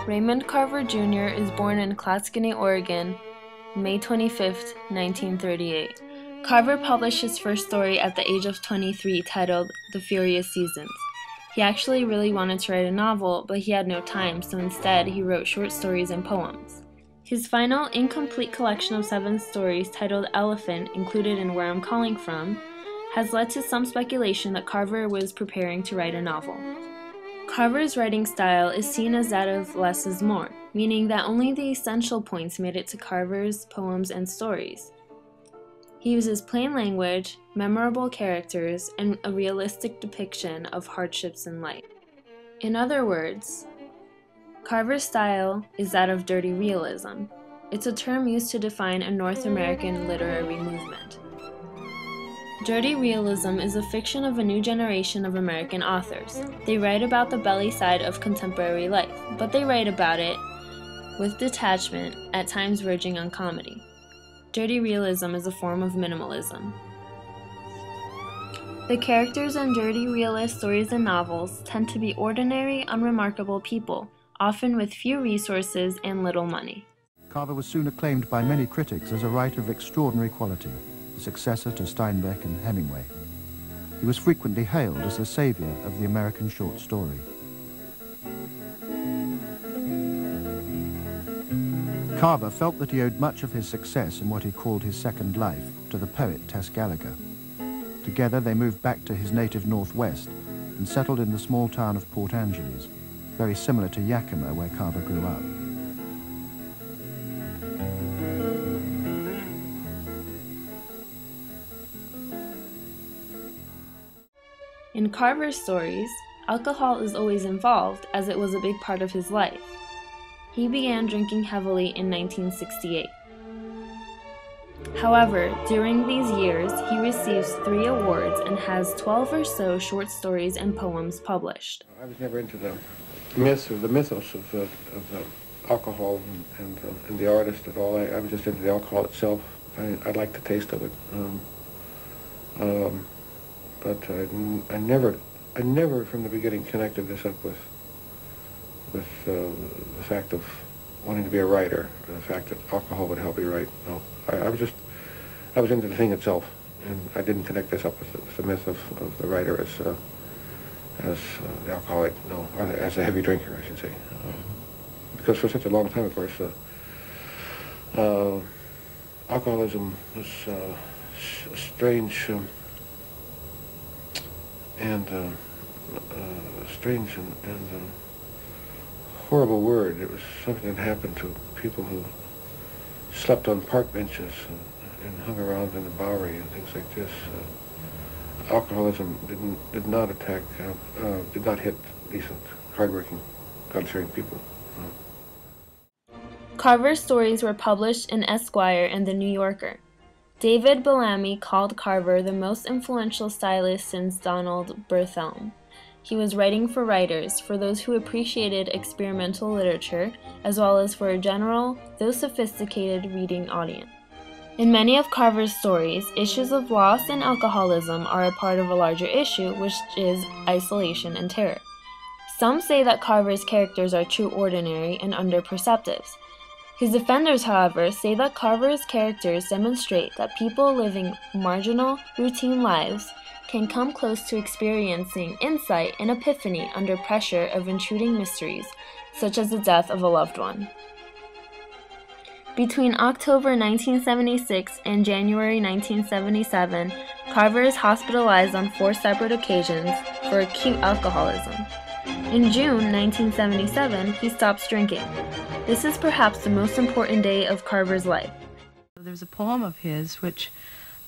Raymond Carver Jr. is born in Clatskanie, Oregon, May 25, 1938. Carver published his first story at the age of 23 titled The Furious Seasons. He actually really wanted to write a novel, but he had no time, so instead he wrote short stories and poems. His final, incomplete collection of 7 stories titled Elephant, included in Where I'm Calling From, has led to some speculation that Carver was preparing to write a novel. Carver's writing style is seen as that of less is more, meaning that only the essential points made it to Carver's poems and stories. He uses plain language, memorable characters, and a realistic depiction of hardships in life. In other words, Carver's style is that of dirty realism. It's a term used to define a North American literary movement. Dirty realism is a fiction of a new generation of American authors. They write about the belly side of contemporary life, but they write about it with detachment, at times verging on comedy. Dirty realism is a form of minimalism. The characters in dirty realist stories and novels tend to be ordinary, unremarkable people, often with few resources and little money. Carver was soon acclaimed by many critics as a writer of extraordinary quality, a successor to Steinbeck and Hemingway. He was frequently hailed as the savior of the American short story. Carver felt that he owed much of his success in what he called his second life to the poet Tess Gallagher. Together they moved back to his native Northwest and settled in the small town of Port Angeles, very similar to Yakima where Carver grew up. In Carver's stories, alcohol is always involved as it was a big part of his life. He began drinking heavily in 1968. However, during these years, he receives 3 awards and has 12 or so short stories and poems published. I was never into the myth or the mythos of alcohol and the artist at all. I was just into the alcohol itself. I liked the taste of it. But I never from the beginning connected this up with the fact of wanting to be a writer, or the fact that alcohol would help you write. No, I was into the thing itself, and I didn't connect this up with the myth of the writer as the alcoholic, no, as a heavy drinker, I should say. Because for such a long time, of course, alcoholism was a strange and horrible word. It was something that happened to people who slept on park benches and hung around in the Bowery and things like this. Alcoholism did not hit decent, hardworking, God-fearing people. Carver's stories were published in Esquire and The New Yorker. David Bellamy called Carver the most influential stylist since Donald Berthelme. He was writing for writers, for those who appreciated experimental literature, as well as for a general, though sophisticated, reading audience. In many of Carver's stories, issues of loss and alcoholism are a part of a larger issue, which is isolation and terror. Some say that Carver's characters are too ordinary and under-perceptives. His defenders, however, say that Carver's characters demonstrate that people living marginal, routine lives can come close to experiencing insight and epiphany under pressure of intruding mysteries, such as the death of a loved one. Between October 1976 and January 1977, Carver is hospitalized on 4 separate occasions for acute alcoholism. In June 1977, he stops drinking. This is perhaps the most important day of Carver's life. There's a poem of his which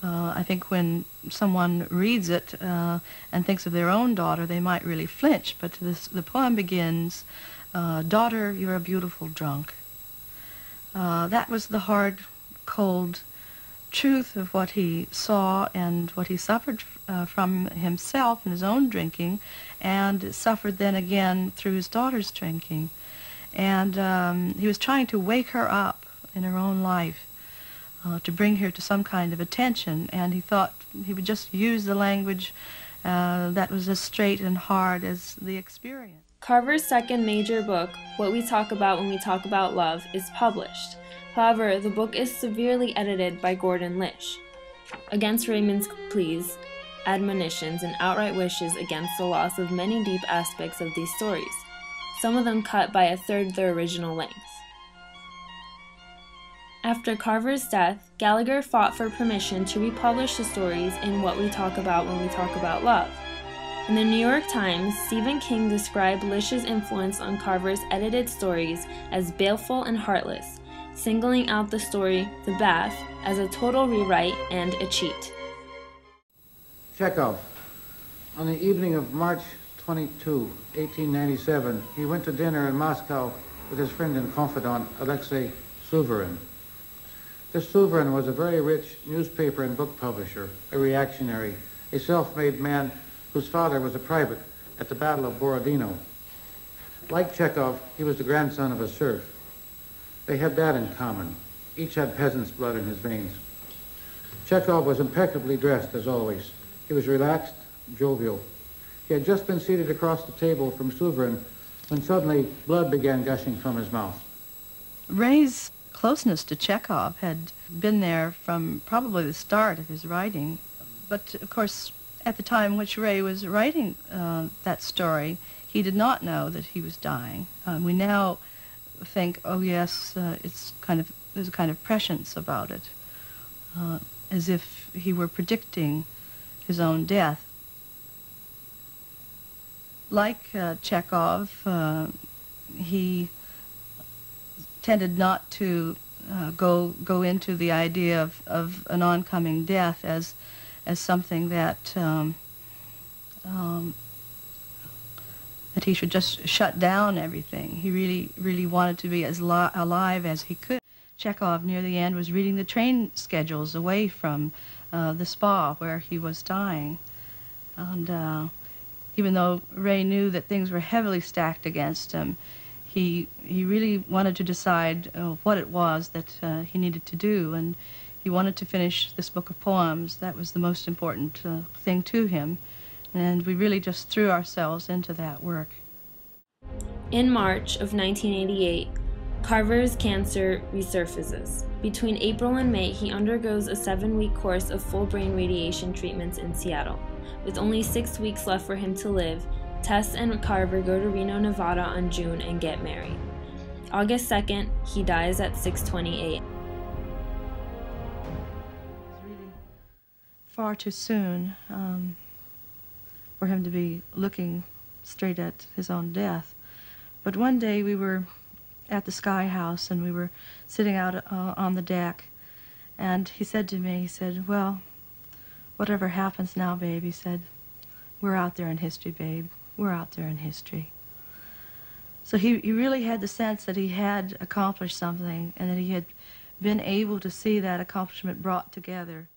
I think when someone reads it and thinks of their own daughter, they might really flinch. But the poem begins, "Daughter, you're a beautiful drunk." That was the hard, cold truth of what he saw and what he suffered from himself and his own drinking, and suffered then again through his daughter's drinking. And he was trying to wake her up in her own life, to bring her to some kind of attention, and he thought he would just use the language that was as straight and hard as the experience. Carver's second major book, What We Talk About When We Talk About Love, is published. However, the book is severely edited by Gordon Lish. Against Raymond's pleas, admonitions, and outright wishes against the loss of many deep aspects of these stories, some of them cut by a third their original length. After Carver's death, Gallagher fought for permission to republish the stories in What We Talk About When We Talk About Love. In the New York Times, Stephen King described Lish's influence on Carver's edited stories as baleful and heartless, singling out the story The Bath as a total rewrite and a cheat. Chekhov. On the evening of March 22, 1897, he went to dinner in Moscow with his friend and confidant, Alexei Suvorin. This Suvorin was a very rich newspaper and book publisher, a reactionary, a self-made man whose father was a private at the Battle of Borodino. Like Chekhov, he was the grandson of a serf. They had that in common. Each had peasant's blood in his veins. Chekhov was impeccably dressed, as always. He was relaxed, jovial. He had just been seated across the table from Suvorin when suddenly blood began gushing from his mouth. Ray's closeness to Chekhov had been there from probably the start of his writing, but of course at the time in which Ray was writing that story, he did not know that he was dying. We now think, oh yes, there's a kind of prescience about it, as if he were predicting his own death. Like Chekhov, he tended not to go into the idea of an oncoming death as something that that he should just shut down everything. He really wanted to be as alive as he could. Chekhov, near the end, was reading the train schedules away from the spa where he was dying. And even though Ray knew that things were heavily stacked against him, he really wanted to decide what it was that he needed to do, and he wanted to finish this book of poems. That was the most important thing to him, and we really just threw ourselves into that work. In March of 1988, Carver's cancer resurfaces. Between April and May, he undergoes a 7-week course of full brain radiation treatments in Seattle. With only 6 weeks left for him to live, Tess and Carver go to Reno, Nevada on June and get married. August 2nd, he dies at 6:20 a.m. It's really far too soon for him to be looking straight at his own death. But one day we were at the Sky House and we were sitting out on the deck, and he said to me, he said, well, whatever happens now, babe, he said, we're out there in history, babe. We're out there in history. So he really had the sense that he had accomplished something and that he had been able to see that accomplishment brought together.